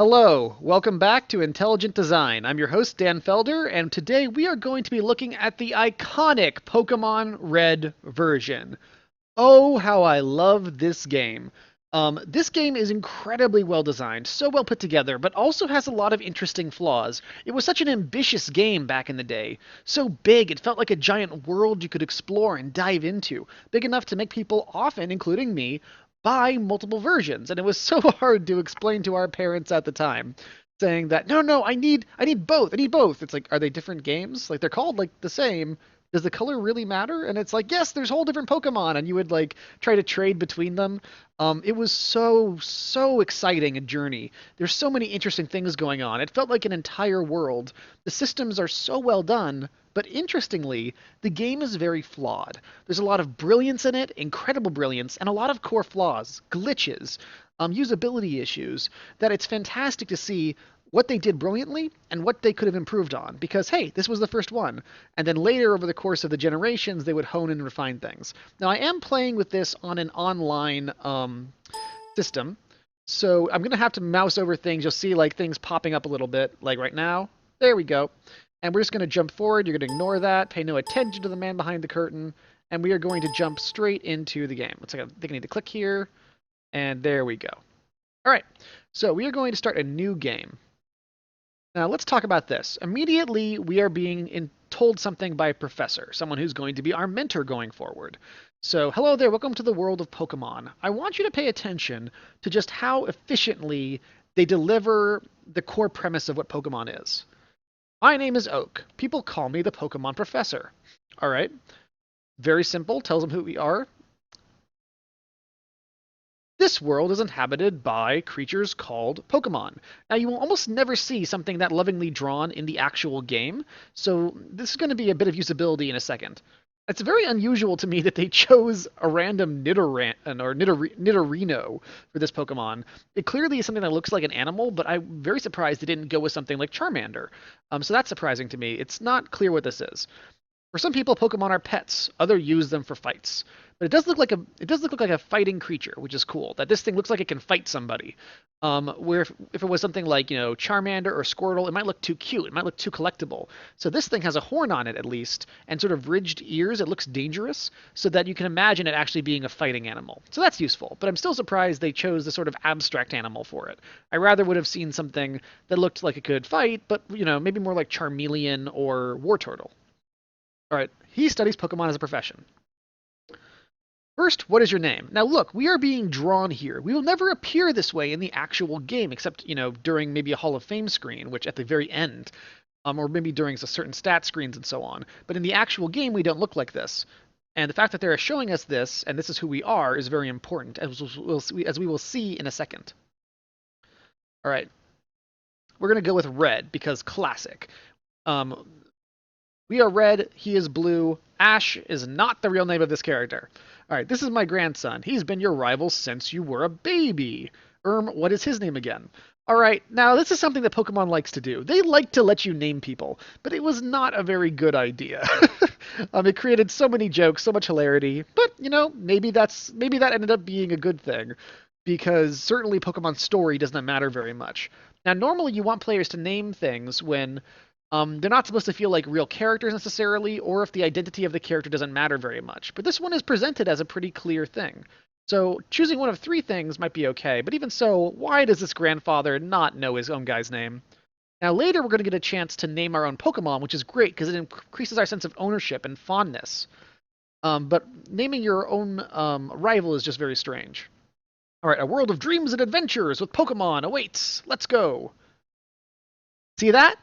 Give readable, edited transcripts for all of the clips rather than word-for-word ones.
Hello, welcome back to Intelligent Design. I'm your host, Dan Felder, and today we are going to be looking at the iconic Pokemon Red version. Oh, how I love this game. This game is incredibly well designed, so well put together, but also has a lot of interesting flaws. It was such an ambitious game back in the day. So big, it felt like a giant world you could explore and dive into, big enough to make people, often including me, buy multiple versions. And it was so hard to explain to our parents at the time, saying that, no, I need both, I need both. It's like, are they different games? Like, they're called like the same, does the color really matter? And it's like, yes, there's whole different Pokemon, and you would like try to trade between them. It was so exciting a journey. There's so many interesting things going on. It felt like an entire world. The systems are so well done, but interestingly, the game is very flawed. There's a lot of brilliance in it, incredible brilliance, and a lot of core flaws, glitches, usability issues that it's fantastic to see what they did brilliantly and what they could have improved on. Because, hey, this was the first one. And then later, over the course of the generations, they would hone and refine things. Now, I am playing with this on an online system. So I'm going to have to mouse over things. You'll see like things popping up a little bit, like right now. There we go. And we're just going to jump forward. You're going to ignore that. Pay no attention to the man behind the curtain. And we are going to jump straight into the game. Looks like I think I need to click here. And there we go. All right. So we are going to start a new game. Now let's talk about this. Immediately, we are being told something by a professor, someone who's going to be our mentor going forward. So, hello there, welcome to the world of Pokemon. I want you to pay attention to just how efficiently they deliver the core premise of what Pokemon is. My name is Oak. People call me the Pokemon Professor. All right. Very simple, tells them who we are. This world is inhabited by creatures called Pokemon. Now, you will almost never see something that lovingly drawn in the actual game, so this is going to be a bit of usability in a second. It's very unusual to me that they chose a random Nidorino for this Pokemon. It clearly is something that looks like an animal, but I'm very surprised they didn't go with something like Charmander. So that's surprising to me. It's not clear what this is. For some people, Pokemon are pets. Others use them for fights. But it does look like a fighting creature, which is cool. That this thing looks like it can fight somebody. Where if it was something like Charmander or Squirtle, it might look too cute. It might look too collectible. So this thing has a horn on it at least, and sort of ridged ears. It looks dangerous, so that you can imagine it actually being a fighting animal. So that's useful. But I'm still surprised they chose the sort of abstract animal for it. I rather would have seen something that looked like it could fight, but maybe more like Charmeleon or Wartortle. All right, he studies Pokemon as a profession. First, what is your name? Now look, we are being drawn here. We will never appear this way in the actual game, except, during maybe a Hall of Fame screen, which at the very end, or maybe during certain stat screens and so on. But in the actual game, we don't look like this. And the fact that they're showing us this, and this is who we are, is very important, as we will see in a second. All right, we're going to go with red, because classic. We are red, he is blue. Ash is not the real name of this character. All right, this is my grandson. He's been your rival since you were a baby. What is his name again? All right, now this is something that Pokemon likes to do. They like to let you name people, but it was not a very good idea. It created so many jokes, so much hilarity, but maybe that ended up being a good thing, because certainly Pokemon's story does not matter very much. Now, normally you want players to name things when they're not supposed to feel like real characters necessarily, or if the identity of the character doesn't matter very much. But this one is presented as a pretty clear thing. So choosing one of three things might be okay, but even so, why does this grandfather not know his own guy's name? Now later we're going to get a chance to name our own Pokemon, which is great because it increases our sense of ownership and fondness. But naming your own rival is just very strange. All right, a world of dreams and adventures with Pokemon awaits. Let's go. See that?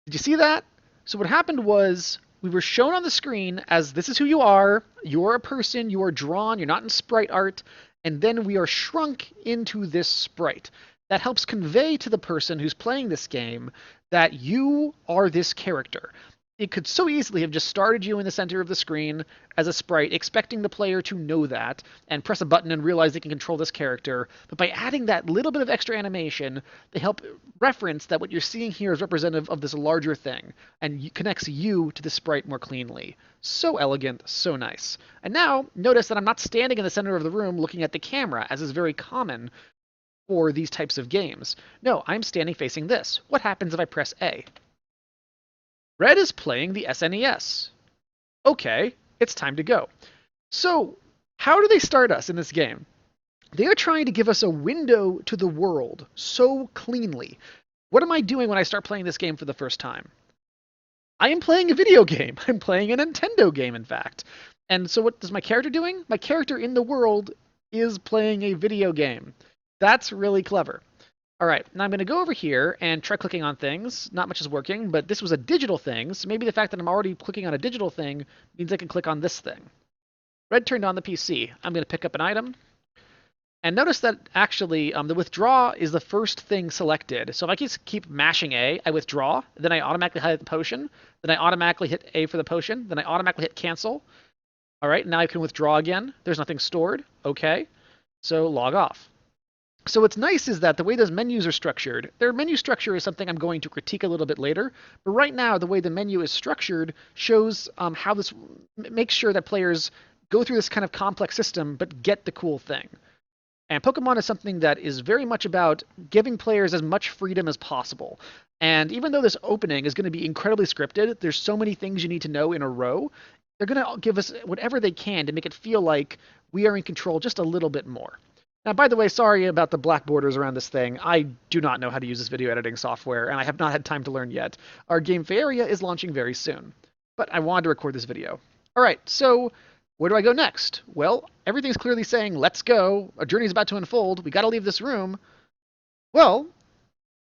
Did you see that? So what happened was we were shown on the screen as this is who you are. You're a person. You are drawn. You're not in sprite art. And then we are shrunk into this sprite. That helps convey to the person who's playing this game that you are this character. It could so easily have just started you in the center of the screen as a sprite, expecting the player to know that and press a button and realize they can control this character. But by adding that little bit of extra animation, they help reference that what you're seeing here is representative of this larger thing and connects you to the sprite more cleanly. So elegant, so nice. And now, notice that I'm not standing in the center of the room looking at the camera, as is very common for these types of games. No, I'm standing facing this. What happens if I press A? Red is playing the SNES. Okay, it's time to go. So, how do they start us in this game? They are trying to give us a window to the world so cleanly. What am I doing when I start playing this game for the first time? I am playing a video game. I'm playing a Nintendo game, in fact. And so what is my character doing? My character in the world is playing a video game. That's really clever. All right, now I'm going to go over here and try clicking on things. Not much is working, but this was a digital thing, so maybe the fact that I'm already clicking on a digital thing means I can click on this thing. Red turned on the PC. I'm going to pick up an item. And notice that actually the withdraw is the first thing selected. So if I just keep mashing A, I withdraw, then I automatically hit the potion, then I automatically hit A for the potion, then I automatically hit cancel. All right, now I can withdraw again. There's nothing stored. Okay, so log off. So what's nice is that the way those menus are structured, their menu structure is something I'm going to critique a little bit later, but right now the way the menu is structured shows how this makes sure that players go through this kind of complex system but get the cool thing. And Pokemon is something that is very much about giving players as much freedom as possible. And even though this opening is going to be incredibly scripted, there's so many things you need to know in a row, they're going to give us whatever they can to make it feel like we are in control just a little bit more. Now, by the way, sorry about the black borders around this thing. I do not know how to use this video editing software, and I have not had time to learn yet. Our game Faeria is launching very soon. But I wanted to record this video. All right, so where do I go next? Well, everything's clearly saying, let's go. A journey's about to unfold. We got to leave this room. Well,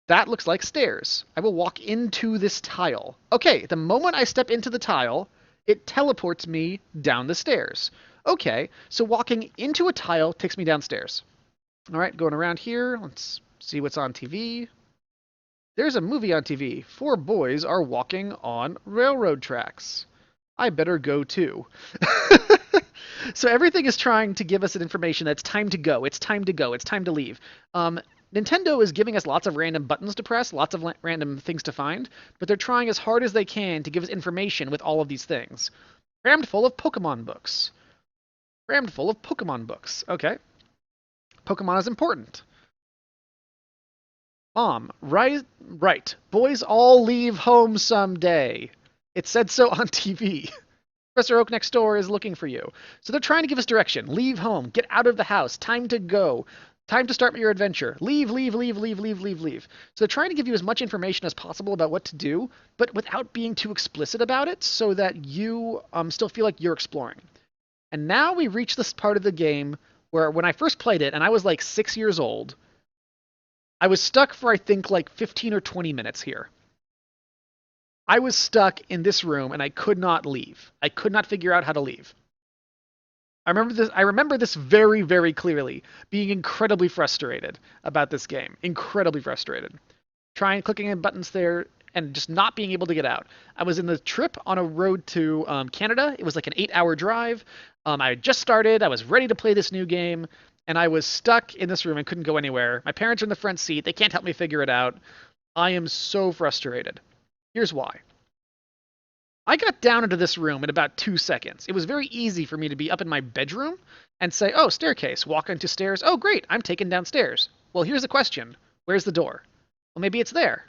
that looks like stairs. I will walk into this tile. Okay, the moment I step into the tile, it teleports me down the stairs. Okay, so walking into a tile takes me downstairs. All right, going around here. Let's see what's on TV. There's a movie on TV. 4 boys are walking on railroad tracks. I better go too. So everything is trying to give us an information that it's time to go, it's time to go, it's time to leave. Nintendo is giving us lots of random buttons to press, lots of random things to find, but they're trying as hard as they can to give us information with all of these things. Crammed full of Pokemon books. Crammed full of Pokemon books. Okay. Pokemon is important. Mom, right. Boys all leave home someday. It said so on TV. Professor Oak next door is looking for you. So they're trying to give us direction. Leave home. Get out of the house. Time to go. Time to start your adventure. Leave. So they're trying to give you as much information as possible about what to do, but without being too explicit about it so that you still feel like you're exploring. And now we reach this part of the game where when I first played it, and I was like 6 years old, I was stuck for, I think, like 15 or 20 minutes here. I was stuck in this room and I could not leave. I could not figure out how to leave. I remember this very, very clearly, being incredibly frustrated about this game. Incredibly frustrated. Clicking in buttons there and just not being able to get out. I was in the trip on a road to Canada. It was like an 8-hour drive. I had just started. I was ready to play this new game, and I was stuck in this room and couldn't go anywhere. My parents are in the front seat. They can't help me figure it out. I am so frustrated. Here's why. I got down into this room in about 2 seconds. It was very easy for me to be up in my bedroom and say, oh, staircase, walk into stairs. Oh, great, I'm taken downstairs. Well, here's the question. Where's the door? Well, maybe it's there.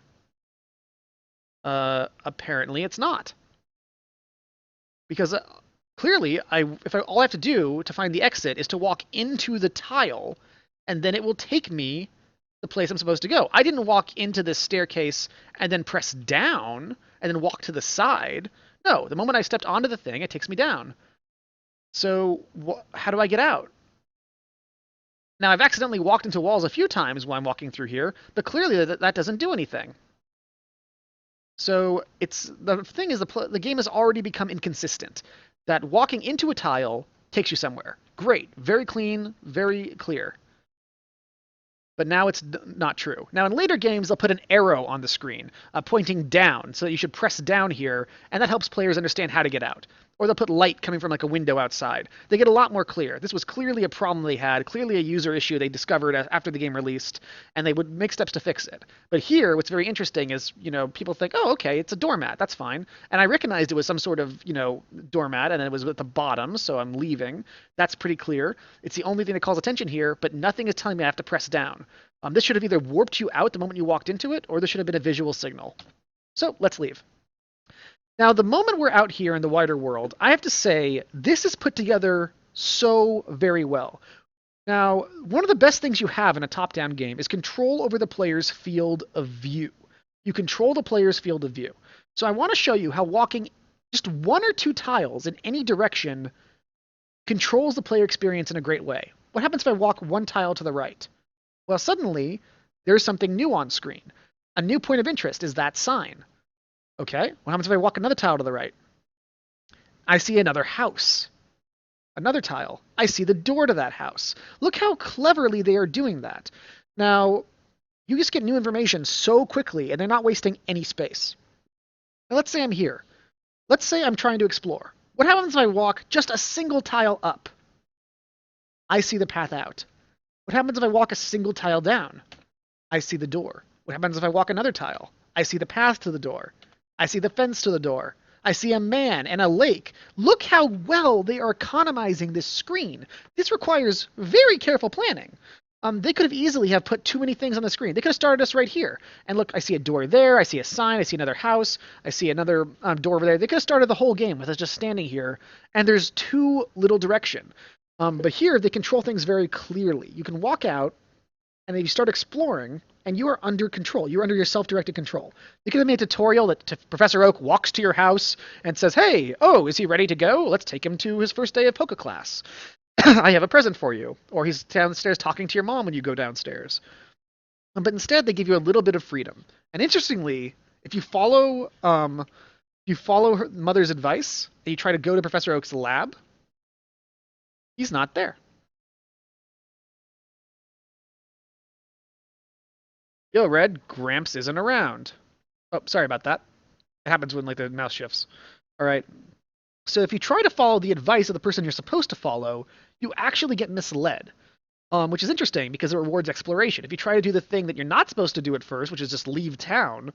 Apparently it's not. Because clearly, all I have to do to find the exit is to walk into the tile, and then it will take me the place I'm supposed to go. I didn't walk into this staircase and then press down and then walk to the side. No, the moment I stepped onto the thing, it takes me down. So how do I get out? Now, I've accidentally walked into walls a few times while I'm walking through here, but clearly that doesn't do anything. So the thing is, the game has already become inconsistent. That walking into a tile takes you somewhere. Great, very clean, very clear. But now it's not true. Now, in later games, they'll put an arrow on the screen pointing down, so that you should press down here, and that helps players understand how to get out. or they'll put light coming from like a window outside. They get a lot more clear. This was clearly a problem they had, clearly a user issue they discovered after the game released, and they would make steps to fix it. But here, what's very interesting is, people think, oh, okay, it's a doormat, that's fine. And I recognized it was some sort of, doormat, and it was at the bottom, so I'm leaving. That's pretty clear. It's the only thing that calls attention here, but nothing is telling me I have to press down. This should have either warped you out the moment you walked into it, or there should have been a visual signal. So let's leave. Now, the moment we're out here in the wider world, I have to say, this is put together so very well. Now, one of the best things you have in a top-down game is control over the player's field of view. You control the player's field of view. So I want to show you how walking just one or two tiles in any direction controls the player experience in a great way. What happens if I walk one tile to the right? Well, suddenly, there's something new on screen. A new point of interest is that sign. Okay, what happens if I walk another tile to the right? I see another house. Another tile. I see the door to that house. Look how cleverly they are doing that. Now, you just get new information so quickly, and they're not wasting any space. Now, let's say I'm here. Let's say I'm trying to explore. What happens if I walk just a single tile up? I see the path out. What happens if I walk a single tile down? I see the door. What happens if I walk another tile? I see the path to the door. I see the fence to the door. I see a man and a lake. Look how well they are economizing this screen. This requires very careful planning. They could have easily have put too many things on the screen. They could have started us right here. And look, I see a door there. I see a sign. I see another house. I see another door over there. They could have started the whole game with us just standing here. And there's too little direction. But here, they control things very clearly. You can walk out, and then you start exploring, and you are under control. You're under your self-directed control. You could have made a tutorial that Professor Oak walks to your house and says, hey, oh, is he ready to go? Let's take him to his first day of Poke class. I have a present for you. Or he's downstairs talking to your mom when you go downstairs. But instead, they give you a little bit of freedom. And interestingly, if you follow her mother's advice, and you try to go to Professor Oak's lab, he's not there. Yo, Red, Gramps isn't around. Oh, sorry about that. It happens when, like, the mouse shifts. All right. So if you try to follow the advice of the person you're supposed to follow, you actually get misled, which is interesting because it rewards exploration. If you try to do the thing that you're not supposed to do at first, which is just leave town,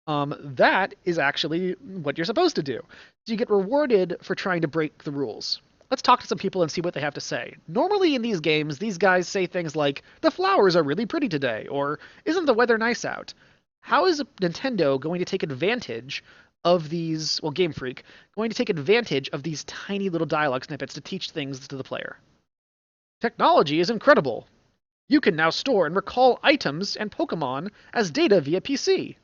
that is actually what you're supposed to do. So you get rewarded for trying to break the rules. Let's talk to some people and see what they have to say. Normally in these games, these guys say things like, the flowers are really pretty today, or isn't the weather nice out? How is Nintendo going to take advantage of these, well, Game Freak, going to take advantage of these tiny little dialogue snippets to teach things to the player? Technology is incredible. You can now store and recall items and Pokemon as data via PC.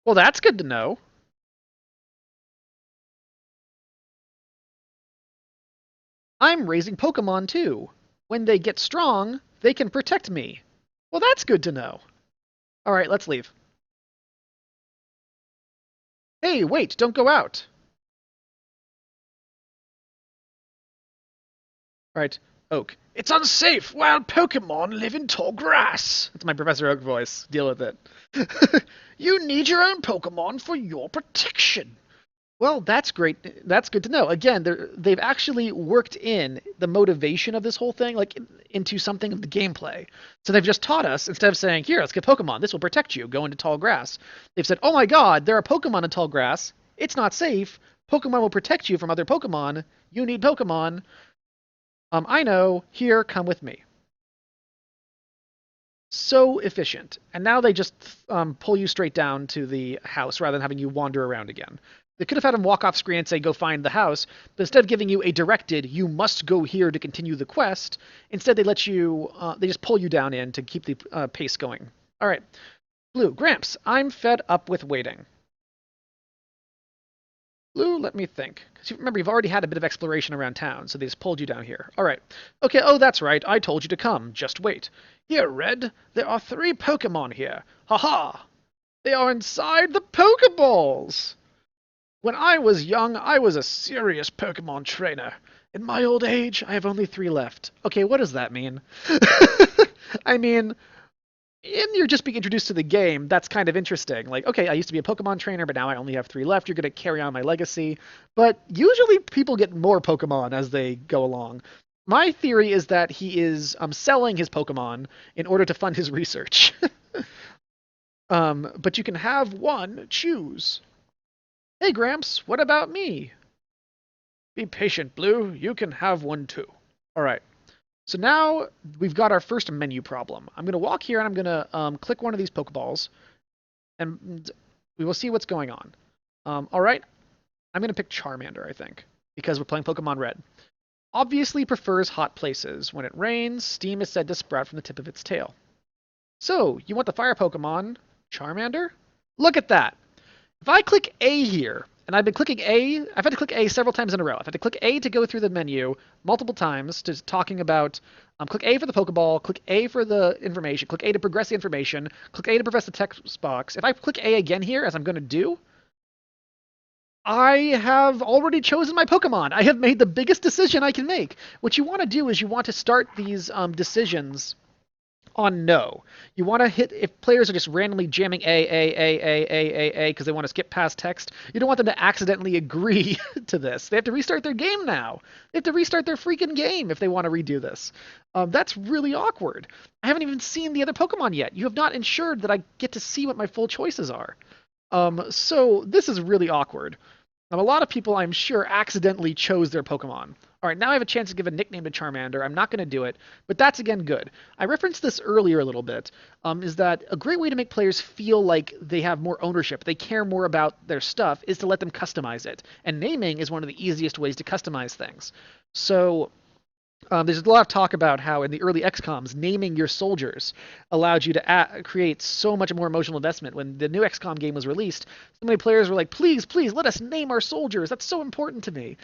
Well, that's good to know. I'm raising Pokemon too. When they get strong, they can protect me. Well, that's good to know. All right, let's leave. Hey, wait, don't go out. All right, Oak. It's unsafe. Wild Pokemon live in tall grass. That's my Professor Oak voice. Deal with it. You need your own Pokemon for your protection. Well, that's great. That's good to know. Again, they've actually worked in the motivation of this whole thing, like, into something of the gameplay. So they've just taught us, instead of saying, here, let's get Pokemon. This will protect you. Go into tall grass. They've said, oh my god, there are Pokemon in tall grass. It's not safe. Pokemon will protect you from other Pokemon. You need Pokemon. I know. Here, come with me. So efficient. And now they just pull you straight down to the house rather than having you wander around again. They could have had him walk off screen and say, go find the house, but instead of giving you a directed, you must go here to continue the quest, instead they let you, they just pull you down in to keep the pace going. All right. Blue, Gramps, I'm fed up with waiting. Blue, let me think. Because remember, you've already had a bit of exploration around town, so they just pulled you down here. All right. Okay, oh, that's right. I told you to come. Just wait. Here, Red, there are 3 Pokemon here. Ha-ha! They are inside the Pokeballs! When I was young, I was a serious Pokemon trainer. In my old age, I have only 3 left. Okay, what does that mean? I mean, and you're just being introduced to the game, that's kind of interesting. Like, okay, I used to be a Pokemon trainer, but now I only have 3 left. You're going to carry on my legacy. But usually people get more Pokemon as they go along. My theory is that he is selling his Pokemon in order to fund his research. But you can have one choose. Hey, Gramps, what about me? Be patient, Blue. You can have one too. All right. So now we've got our first menu problem. I'm going to walk here and I'm going to click one of these Pokeballs, and we will see what's going on. All right, I'm going to pick Charmander, I think, because we're playing Pokemon Red. Obviously prefers hot places. When it rains, steam is said to sprout from the tip of its tail. So, you want the fire Pokemon, Charmander? Look at that! If I click A here, and I've been clicking A, I've had to click A several times in a row. I've had to click A to go through the menu multiple times to talking about, click A for the Pokeball, click A for the information, click A to progress the information, click A to progress the text box. If I click A again here, as I'm going to do, I have already chosen my Pokemon. I have made the biggest decision I can make. What you want to do is you want to start these decisions on no. You want to hit, if players are just randomly jamming A, because they want to skip past text, you don't want them to accidentally agree to this. They have to restart their game now. They have to restart their freaking game if they want to redo this. That's really awkward. I haven't even seen the other Pokemon yet. You have not ensured that I get to see what my full choices are. So this is really awkward. A lot of people, I'm sure, accidentally chose their Pokemon. All right, now I have a chance to give a nickname to Charmander. I'm not going to do it, but that's, again, good. I referenced this earlier a little bit, is that a great way to make players feel like they have more ownership, they care more about their stuff, is to let them customize it. And naming is one of the easiest ways to customize things. So there's a lot of talk about how in the early XCOMs, naming your soldiers allowed you to create so much more emotional investment. When the new XCOM game was released, so many players were like, please, please, let us name our soldiers. That's so important to me.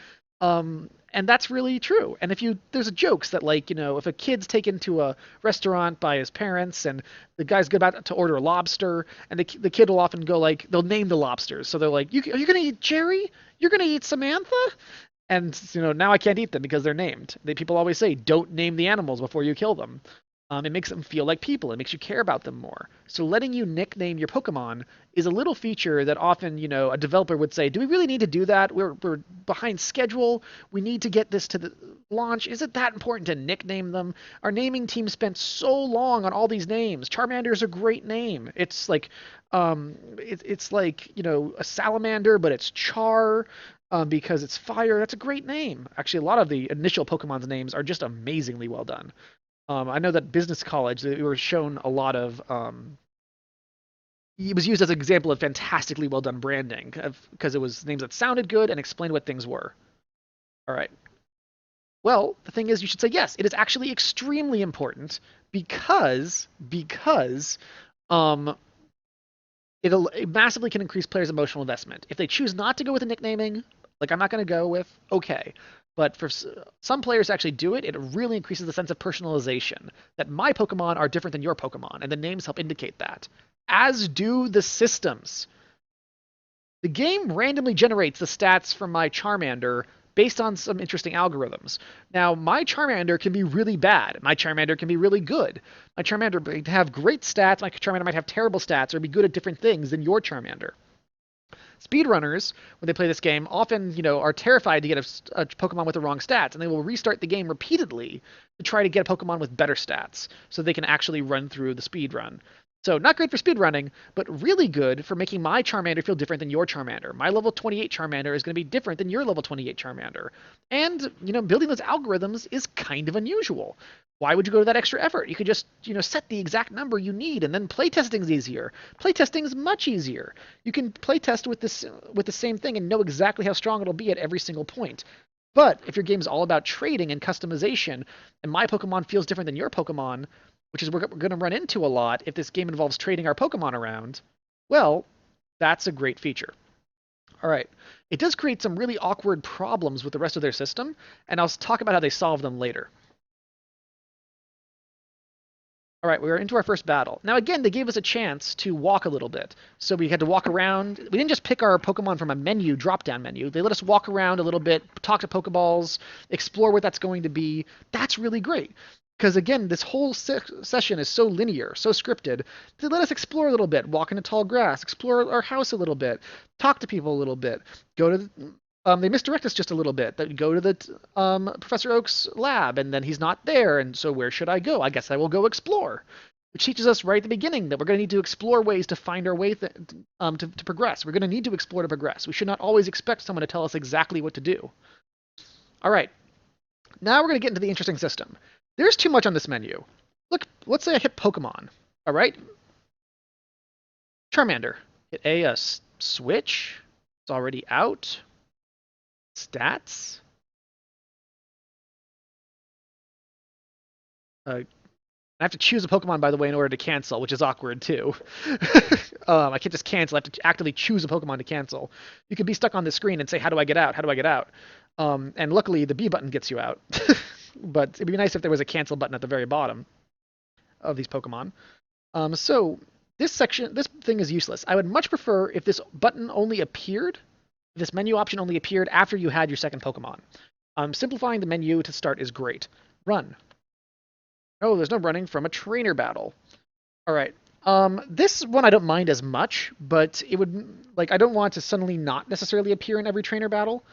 And that's really true. And there's jokes that, like, if a kid's taken to a restaurant by his parents and the guy's about to order a lobster, and the kid will often go, like, they'll name the lobsters. So they're like, are you going to eat Jerry? You're going to eat Samantha? And now I can't eat them because they're named. People always say, don't name the animals before you kill them. It makes them feel like people. It makes you care about them more. So letting you nickname your Pokemon is a little feature that often, a developer would say, do we really need to do that? We're behind schedule. We need to get this to the launch. Is it that important to nickname them? Our naming team spent so long on all these names. Charmander is a great name. It's like, it's like, a salamander, but it's Char. Because it's fire. That's a great name. Actually, a lot of the initial Pokemon's names are just amazingly well done. I know that Business College, they were shown a lot of. It was used as an example of fantastically well done branding because it was names that sounded good and explained what things were. All right. Well, the thing is, you should say yes. It is actually extremely important because it massively can increase players' emotional investment. If they choose not to go with the nicknaming, like I'm not going to go with, okay. But for some players to actually do it, it really increases the sense of personalization, that my Pokemon are different than your Pokemon, and the names help indicate that, as do the systems. The game randomly generates the stats from my Charmander based on some interesting algorithms. Now, my Charmander can be really bad. My Charmander can be really good. My Charmander might have great stats. My Charmander might have terrible stats or be good at different things than your Charmander. Speedrunners, when they play this game, often, are terrified to get a Pokemon with the wrong stats, and they will restart the game repeatedly to try to get a Pokemon with better stats so they can actually run through the speed run. So not great for speedrunning, but really good for making my Charmander feel different than your Charmander. My level 28 Charmander is going to be different than your level 28 Charmander. And, building those algorithms is kind of unusual. Why would you go to that extra effort? You could just, set the exact number you need, and then playtesting is easier. Playtesting is much easier. You can playtest with the same thing and know exactly how strong it'll be at every single point. But if your game is all about trading and customization, and my Pokemon feels different than your Pokemon, which is we're going to run into a lot if this game involves trading our Pokemon around, well, that's a great feature. All right. It does create some really awkward problems with the rest of their system, and I'll talk about how they solve them later. All right, we were into our first battle. Now, again, they gave us a chance to walk a little bit. So we had to walk around. We didn't just pick our Pokemon from a menu, drop-down menu. They let us walk around a little bit, talk to Pokeballs, explore what that's going to be. That's really great. Because again, this whole session is so linear, so scripted. To let us explore a little bit, walk into tall grass, explore our house a little bit, talk to people a little bit, go to they misdirect us just a little bit. That go to the Professor Oak's lab, and then he's not there, and so where should I go? I guess I will go explore. Which teaches us right at the beginning that we're going to need to explore ways to find our way to progress. We're going to need to explore to progress. We should not always expect someone to tell us exactly what to do. All right, now we're going to get into the interesting system. There's too much on this menu. Look, let's say I hit Pokemon. All right, Charmander. Hit a switch. It's already out. Stats. I have to choose a Pokemon, by the way, in order to cancel, which is awkward, too. I can't just cancel. I have to actively choose a Pokemon to cancel. You could be stuck on the screen and say, how do I get out? How do I get out? And luckily, the B button gets you out. But it'd be nice if there was a cancel button at the very bottom of these Pokemon. So this thing is useless. I would much prefer if this button only appeared, this menu option only appeared after you had your second Pokemon. Simplifying the menu to start is great. Run. Oh, there's no running from a trainer battle. All right. This one I don't mind as much, but it would, like, I don't want to suddenly not necessarily appear in every trainer battle.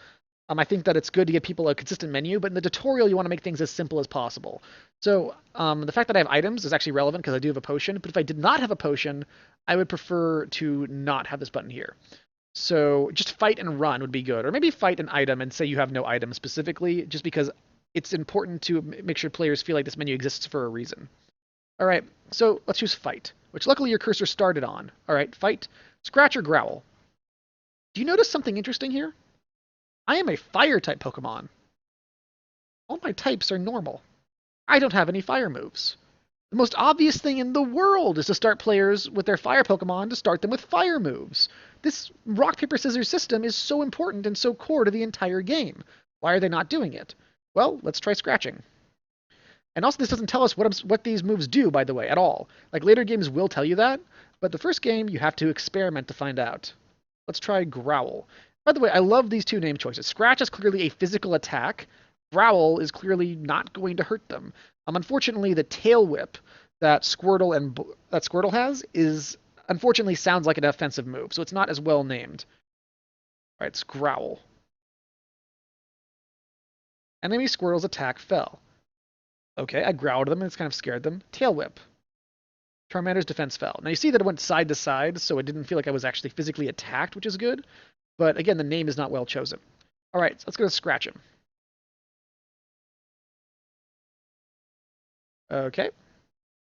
I think that it's good to give people a consistent menu, but in the tutorial you want to make things as simple as possible. So the fact that I have items is actually relevant because I do have a potion, but if I did not have a potion, I would prefer to not have this button here. So just fight and run would be good, or maybe fight an item and say you have no item specifically, just because it's important to make sure players feel like this menu exists for a reason. All right, so let's choose fight, which luckily your cursor started on. All right, fight, scratch or growl. Do you notice something interesting here? I am a fire-type Pokemon. All my types are normal. I don't have any fire moves. The most obvious thing in the world is to start players with their fire Pokemon to start them with fire moves. This rock, paper, scissors system is so important and so core to the entire game. Why are they not doing it? Well, let's try scratching. And also, this doesn't tell us what these moves do, by the way, at all. Like, later games will tell you that, but the first game, you have to experiment to find out. Let's try Growl. By the way, I love these two name choices. Scratch is clearly a physical attack. Growl is clearly not going to hurt them. Unfortunately, the tail whip that Squirtle has is unfortunately sounds like an offensive move, so it's not as well named. All right, it's Growl. Enemy Squirtle's attack fell. Okay, I growled them and it's kind of scared them. Tail whip. Charmander's defense fell. Now you see that it went side to side, so it didn't feel like I was actually physically attacked, which is good. But again, the name is not well chosen. All right, so let's go to scratch him. Okay.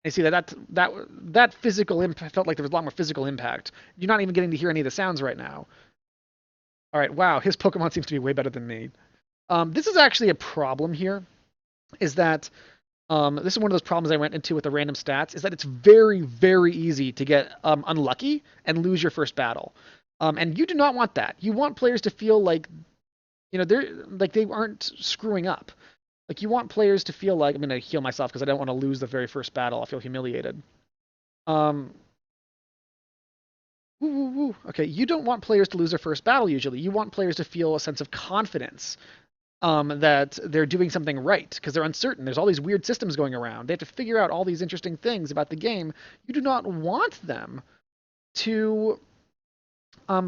You see that physical impact felt like there was a lot more physical impact. You're not even getting to hear any of the sounds right now. All right, wow, his Pokemon seems to be way better than me. This is actually a problem here. Is that this is one of those problems I went into with the random stats, is that it's very, very easy to get unlucky and lose your first battle. And you do not want that. You want players to feel like, they aren't screwing up. Like, you want players to feel like, I'm going to heal myself because I don't want to lose the very first battle. I'll feel humiliated. Okay, you don't want players to lose their first battle usually. You want players to feel a sense of confidence. That they're doing something right because they're uncertain. There's all these weird systems going around. They have to figure out all these interesting things about the game. You do not want them to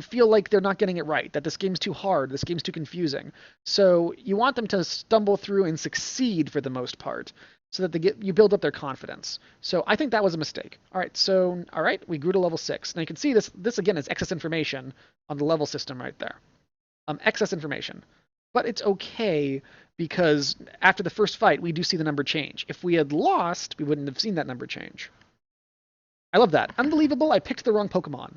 feel like they're not getting it right, that this game's too hard, this game's too confusing. So you want them to stumble through and succeed for the most part so that you build up their confidence. So I think that was a mistake. All right, we grew to level 6. Now you can see this again is excess information on the level system right there. Excess information. But it's okay because after the first fight, we do see the number change. If we had lost, we wouldn't have seen that number change. I love that. Unbelievable, I picked the wrong Pokemon.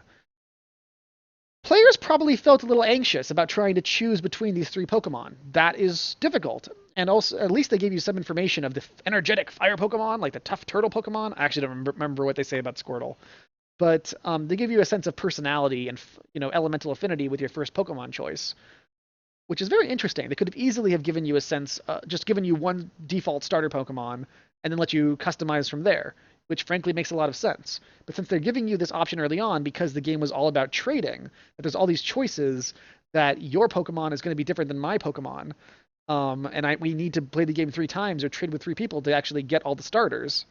Players probably felt a little anxious about trying to choose between these 3 Pokemon. That is difficult. And also, at least they gave you some information of the energetic fire Pokemon, like the tough turtle Pokemon. I actually don't remember what they say about Squirtle. But they give you a sense of personality and elemental affinity with your first Pokemon choice, which is very interesting. They could have easily have given you a sense, just given you one default starter Pokemon, and then let you customize from there, which frankly makes a lot of sense. But since they're giving you this option early on, because the game was all about trading, that there's all these choices, that your Pokemon is going to be different than my Pokemon, We need to play the game 3 times or trade with 3 people to actually get all the starters.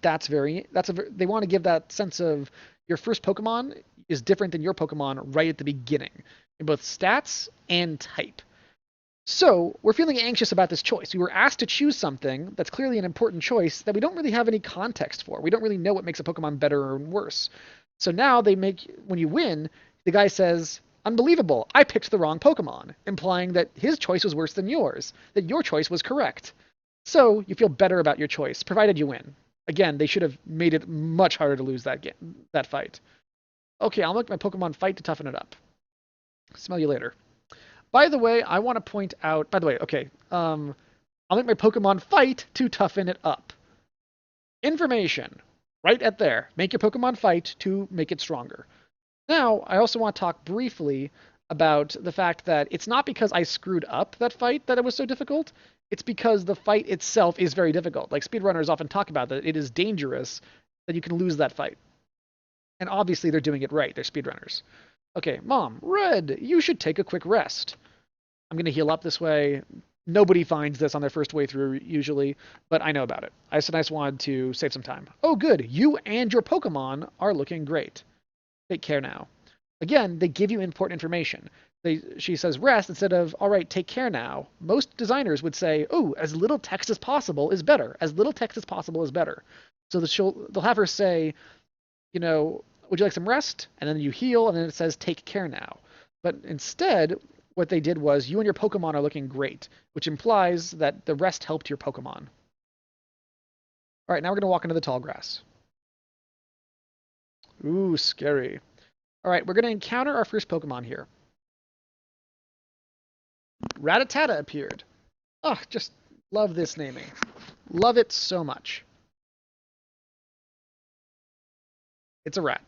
They want to give that sense of your first Pokemon is different than your Pokemon right at the beginning in both stats and type. So we're feeling anxious about this choice. We were asked to choose something that's clearly an important choice that we don't really have any context for. We don't really know what makes a Pokemon better or worse. So now when you win, the guy says, unbelievable, I picked the wrong Pokemon, implying that his choice was worse than yours, that your choice was correct. So you feel better about your choice, provided you win. Again, they should have made it much harder to lose that fight. Okay, I'll make my Pokemon fight to toughen it up. Smell you later. By the way, I want to point out. By the way, okay, I'll make my Pokemon fight to toughen it up. Information, right at there. Make your Pokemon fight to make it stronger. Now, I also want to talk briefly about the fact that it's not because I screwed up that fight that it was so difficult. It's because the fight itself is very difficult. Like speedrunners often talk about that it is dangerous that you can lose that fight. And obviously they're doing it right. They're speedrunners. Okay, Mom, Red, you should take a quick rest. I'm going to heal up this way. Nobody finds this on their first way through usually, but I know about it. I just wanted to save some time. Oh, good. You and your Pokemon are looking great. Take care now. Again, they give you important information. She says rest instead of, all right, take care now. Most designers would say, oh, as little text as possible is better. As little text as possible is better. So they'll have her say, you know, would you like some rest? And then you heal, and then it says take care now. But instead, what they did was you and your Pokemon are looking great, which implies that the rest helped your Pokemon. All right, now we're going to walk into the tall grass. Ooh, scary. All right, we're going to encounter our first Pokemon here. Rattata appeared. Oh, just love this naming. Love it so much. It's a rat.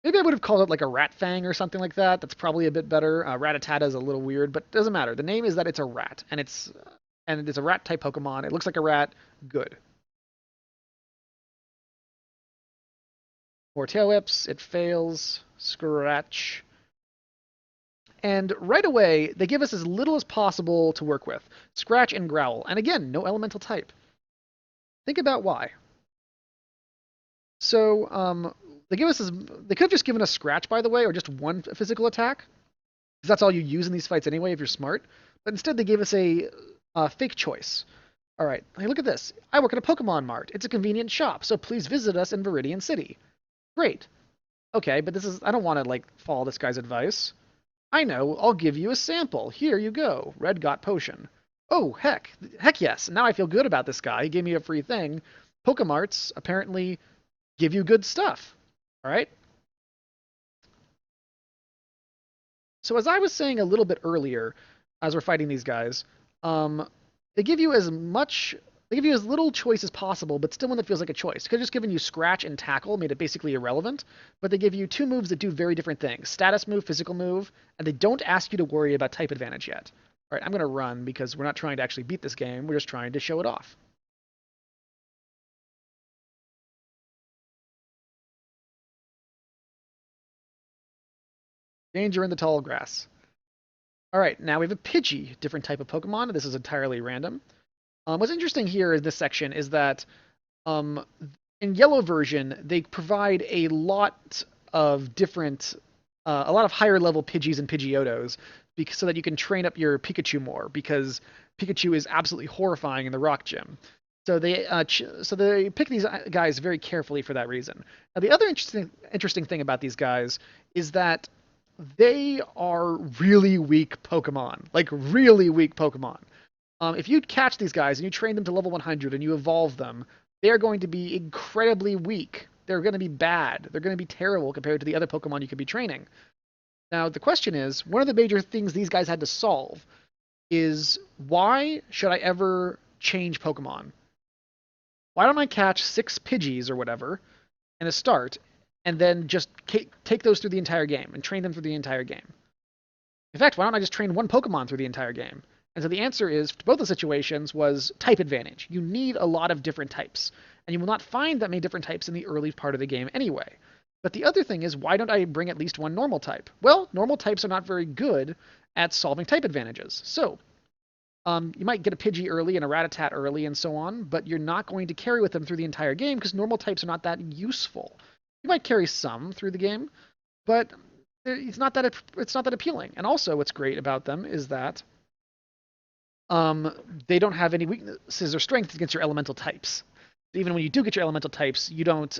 Maybe I would have called it like a rat fang or something like that. That's probably a bit better. Rattata is a little weird, but it doesn't matter. The name is that it's a rat, and it's a rat type Pokemon. It looks like a rat. Good. More tail whips. It fails. Scratch. And right away, they give us as little as possible to work with. Scratch and growl. And again, no elemental type. Think about why. So, they could have just given us Scratch, by the way, or just one physical attack, because that's all you use in these fights anyway if you're smart. But instead, they gave us a fake choice. All right, hey, look at this. I work at a Pokemon Mart. It's a convenient shop, so please visit us in Viridian City. Great. Okay, but I don't want to, like, follow this guy's advice. I know, I'll give you a sample. Here you go. Red got potion. Oh, heck yes. Now I feel good about this guy. He gave me a free thing. Pokemarts apparently give you good stuff. All right? So as I was saying a little bit earlier, as we're fighting these guys, they give you as little choice as possible, but still one that feels like a choice. Could have just given you Scratch and Tackle, made it basically irrelevant, but they give you 2 moves that do very different things. Status move, physical move, and they don't ask you to worry about type advantage yet. All right, I'm going to run because we're not trying to actually beat this game. We're just trying to show it off. Danger in the tall grass. All right, now we have a Pidgey, different type of Pokemon. This is entirely random. What's interesting here in this section is that um, in yellow version, they provide a lot of a lot of higher level Pidgeys and Pidgeotos so that you can train up your Pikachu more, because Pikachu is absolutely horrifying in the Rock Gym. So they pick these guys very carefully for that reason. Now, the other interesting thing about these guys is that they are really weak Pokemon, like really weak Pokemon. If you catch these guys and you train them to level 100 and you evolve them, they are going to be incredibly weak. They're going to be bad. They're going to be terrible compared to the other Pokemon you could be training. Now, the question is, one of the major things these guys had to solve is, why should I ever change Pokemon? Why don't I catch 6 Pidgeys or whatever in a start, and then just take those through the entire game and train them through the entire game? In fact, why don't I just train one Pokemon through the entire game? And so the answer is, to both the situations, was type advantage. You need a lot of different types, and you will not find that many different types in the early part of the game anyway. But the other thing is, why don't I bring at least one normal type? Well, normal types are not very good at solving type advantages. So you might get a Pidgey early and a Rattata early and so on, but you're not going to carry with them through the entire game because normal types are not that useful. You might carry some through the game, but it's not that appealing. And also, what's great about them is that they don't have any weaknesses or strengths against your elemental types. Even when you do get your elemental types, you don't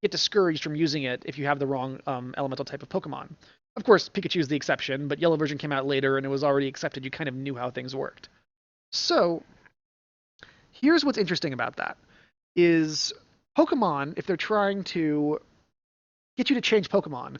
get discouraged from using it if you have the wrong elemental type of Pokemon. Of course, Pikachu is the exception, but Yellow version came out later and it was already accepted. You kind of knew how things worked. So here's what's interesting about that is Pokemon, if they're trying to get you to change Pokemon,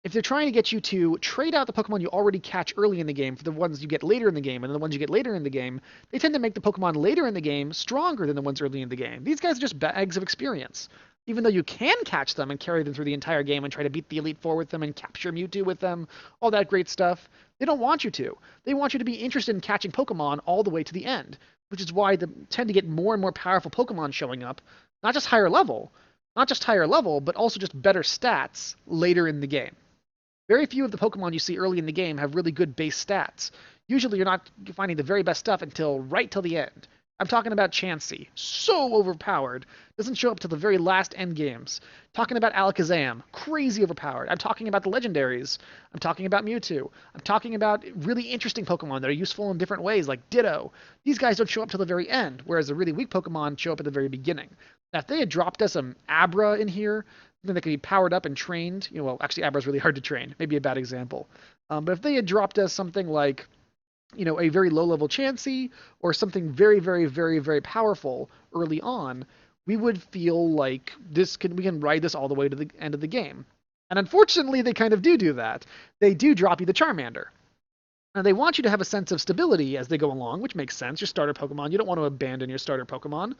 if they're trying to get you to trade out the Pokemon you already catch early in the game for the ones you get later in the game, and the ones you get later in the game, they tend to make the Pokemon later in the game stronger than the ones early in the game. These guys are just bags of experience. Even though you can catch them and carry them through the entire game and try to beat the Elite Four with them and capture Mewtwo with them, all that great stuff, they don't want you to. They want you to be interested in catching Pokemon all the way to the end, which is why they tend to get more and more powerful Pokemon showing up, not just higher level, but also just better stats later in the game. Very few of the Pokemon you see early in the game have really good base stats. Usually you're not finding the very best stuff until right till the end. I'm talking about Chansey. So overpowered. Doesn't show up till the very last end games. Talking about Alakazam. Crazy overpowered. I'm talking about the legendaries. I'm talking about Mewtwo. I'm talking about really interesting Pokemon that are useful in different ways, like Ditto. These guys don't show up till the very end, whereas the really weak Pokemon show up at the very beginning. Now, if they had dropped us some Abra in here, something that could be powered up and trained, well, actually Abra's really hard to train. Maybe a bad example. But if they had dropped us something like a very low-level Chansey or something very, very, very, very powerful early on, we would feel like we can ride this all the way to the end of the game. And unfortunately, they kind of do that. They do drop you the Charmander. Now, they want you to have a sense of stability as they go along, which makes sense. Your starter Pokemon, you don't want to abandon your starter Pokemon.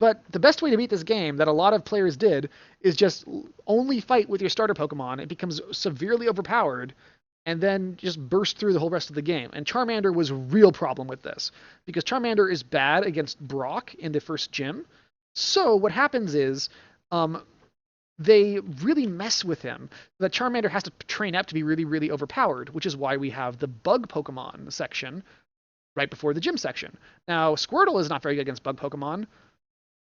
But the best way to beat this game that a lot of players did is just only fight with your starter Pokemon. It becomes severely overpowered and then just burst through the whole rest of the game. And Charmander was a real problem with this, because Charmander is bad against Brock in the first gym. So what happens is they really mess with him. The Charmander has to train up to be really, really overpowered, which is why we have the bug Pokemon section right before the gym section. Now, Squirtle is not very good against bug Pokemon.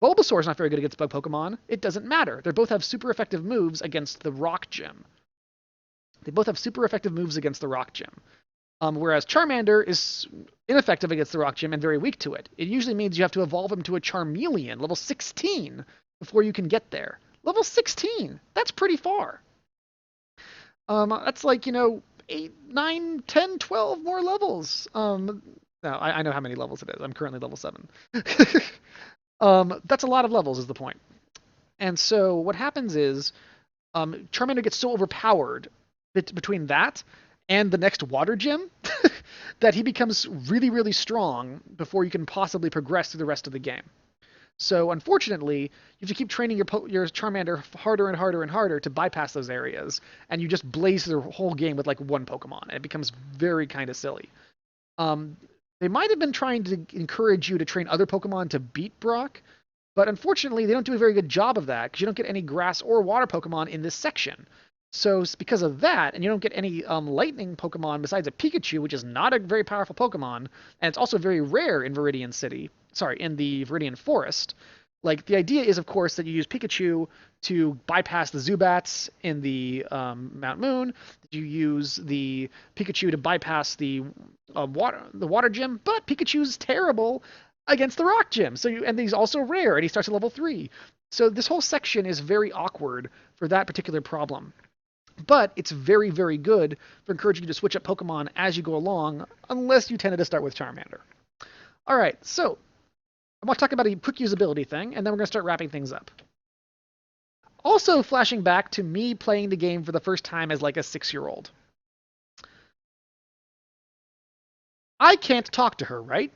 Bulbasaur is not very good against bug Pokemon. It doesn't matter. They both have super effective moves against the rock gym. Whereas Charmander is ineffective against the rock gym and very weak to it. It usually means you have to evolve him to a Charmeleon, level 16, before you can get there. Level 16! That's pretty far. That's like, 8, 9, 10, 12 more levels. No, I know how many levels it is. I'm currently level 7. That's a lot of levels is the point. And so what happens is Charmander gets so overpowered between that and the next water gym that he becomes really, really strong before you can possibly progress through the rest of the game. So unfortunately, you have to keep training your Charmander harder and harder and harder to bypass those areas, and you just blaze the whole game with like one Pokemon, and it becomes very kind of silly. They might have been trying to encourage you to train other Pokemon to beat Brock, but unfortunately they don't do a very good job of that because you don't get any grass or water Pokemon in this section. So because of that, and you don't get any lightning Pokemon besides a Pikachu, which is not a very powerful Pokemon, and it's also very rare in in the Viridian Forest. Like, the idea is, of course, that you use Pikachu to bypass the Zubats in the Mount Moon. You use the Pikachu to bypass the water gym, but Pikachu's terrible against the rock gym. And he's also rare, and he starts at level 3. So this whole section is very awkward for that particular problem. But it's very, very good for encouraging you to switch up Pokemon as you go along, unless you tended to start with Charmander. All right, so I want to talk about a quick usability thing, and then we're going to start wrapping things up. Also flashing back to me playing the game for the first time as like a 6-year-old. I can't talk to her, right?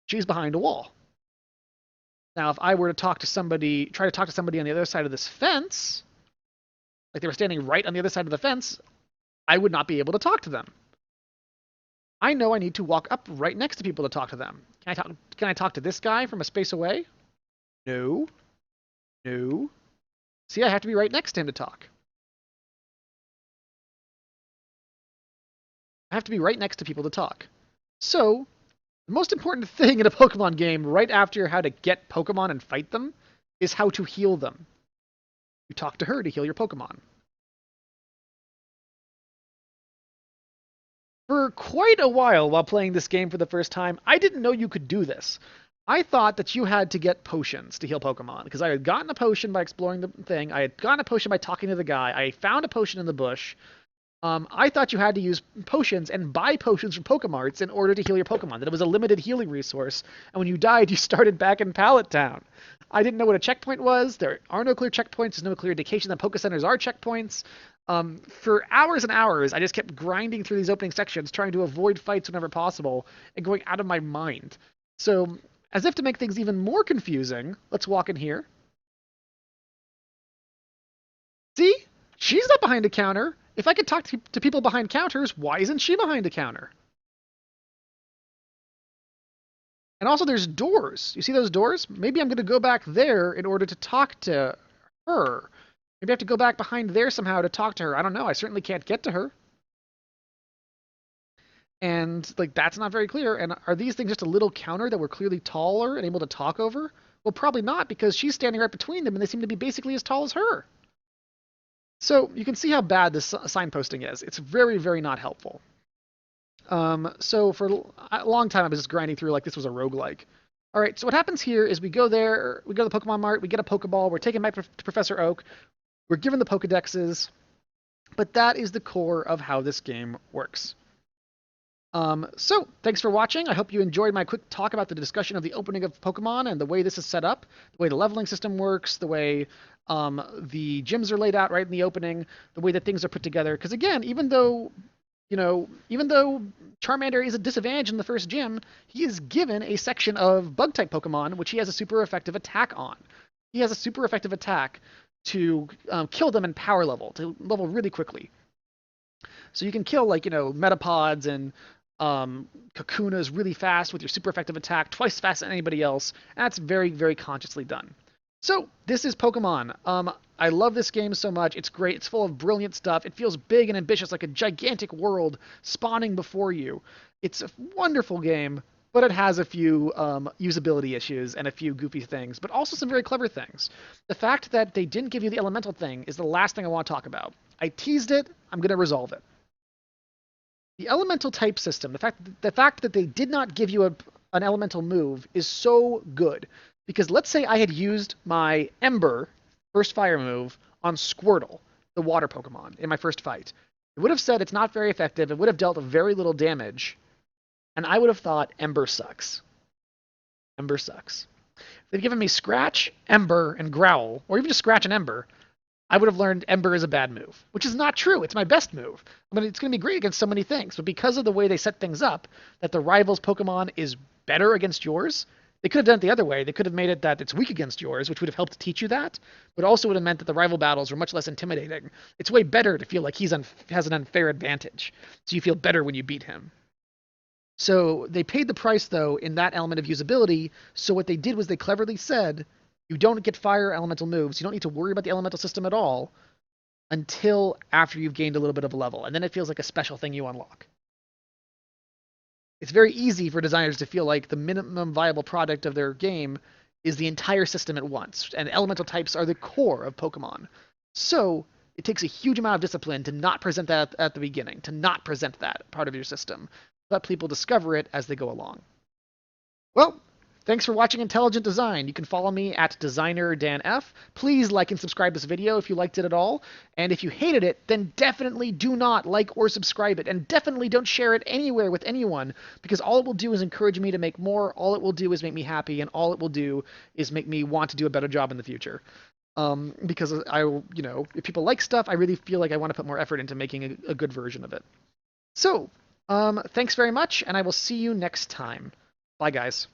She's behind a wall. Now, if I were to try to talk to somebody on the other side of this fence, like they were standing right on the other side of the fence, I would not be able to talk to them. I know I need to walk up right next to people to talk to them. Can I talk to this guy from a space away? No. No. See, I have to be right next to him to talk. I have to be right next to people to talk. So, the most important thing in a Pokemon game, right after how to get Pokemon and fight them, is how to heal them. You talk to her to heal your Pokemon. For quite a while playing this game for the first time, I didn't know you could do this. I thought that you had to get potions to heal Pokemon, because I had gotten a potion by exploring the thing, I had gotten a potion by talking to the guy, I found a potion in the bush. I thought you had to use potions and buy potions from Pokemarts in order to heal your Pokemon, that it was a limited healing resource, and when you died, you started back in Pallet Town. I didn't know what a checkpoint was. There are no clear checkpoints. There's no clear indication that Poke Centers are checkpoints. For hours and hours, I just kept grinding through these opening sections, trying to avoid fights whenever possible, and going out of my mind. So, as if to make things even more confusing, let's walk in here. See? She's not behind a counter. If I could talk to people behind counters, why isn't she behind a counter? And also, there's doors. You see those doors? Maybe I'm going to go back there in order to talk to her. Maybe I have to go back behind there somehow to talk to her. I don't know. I certainly can't get to her. And, like, that's not very clear. And are these things just a little counter that we're clearly taller and able to talk over? Well, probably not, because she's standing right between them, and they seem to be basically as tall as her. So you can see how bad this signposting is. It's very, very not helpful. So for a long time, I was just grinding through like this was a roguelike. All right, so what happens here is we go there, we go to the Pokemon Mart, we get a Pokeball, we're taken back to Professor Oak, we're given the Pokedexes, but that is the core of how this game works. So thanks for watching. I hope you enjoyed my quick talk about the discussion of the opening of Pokemon and the way this is set up, the way the leveling system works, the way the gyms are laid out right in the opening, the way that things are put together. Because again, even though Charmander is a disadvantage in the first gym, he is given a section of Bug-type Pokemon, which he has a super effective attack on. He has a super effective attack to kill them in power level, to level really quickly. So you can kill, like, Metapods and Kakunas really fast with your super effective attack, twice as fast as anybody else, and that's very, very consciously done. So, this is Pokemon. I love this game so much. It's great. It's full of brilliant stuff. It feels big and ambitious, like a gigantic world spawning before you. It's a wonderful game, but it has a few usability issues and a few goofy things, but also some very clever things. The fact that they didn't give you the elemental thing is the last thing I want to talk about. I teased it. I'm going to resolve it. The elemental type system, the fact that they did not give you an elemental move is so good. Because let's say I had used my Ember first fire move on Squirtle, the water Pokemon, in my first fight. It would have said it's not very effective, it would have dealt very little damage, and I would have thought Ember sucks. Ember sucks. If they'd given me Scratch, Ember, and Growl, or even just Scratch and Ember, I would have learned Ember is a bad move, which is not true. It's my best move. I mean, it's going to be great against so many things, but because of the way they set things up, that the rival's Pokemon is better against yours, they could have done it the other way. They could have made it that it's weak against yours, which would have helped teach you that, but also would have meant that the rival battles were much less intimidating. It's way better to feel like he has an unfair advantage, so you feel better when you beat him. So they paid the price, though, in that element of usability, so what they did was they cleverly said, you don't get fire elemental moves, you don't need to worry about the elemental system at all until after you've gained a little bit of a level, and then it feels like a special thing you unlock. It's very easy for designers to feel like the minimum viable product of their game is the entire system at once, and elemental types are the core of Pokemon. So it takes a huge amount of discipline to not present that at the beginning, to not present that part of your system. Let people discover it as they go along. Well, thanks for watching Intelligent Design. You can follow me at DesignerDanF. Please like and subscribe this video if you liked it at all. And if you hated it, then definitely do not like or subscribe it. And definitely don't share it anywhere with anyone, because all it will do is encourage me to make more. All it will do is make me happy. And all it will do is make me want to do a better job in the future. Because if people like stuff, I really feel like I want to put more effort into making a good version of it. So, thanks very much, and I will see you next time. Bye, guys.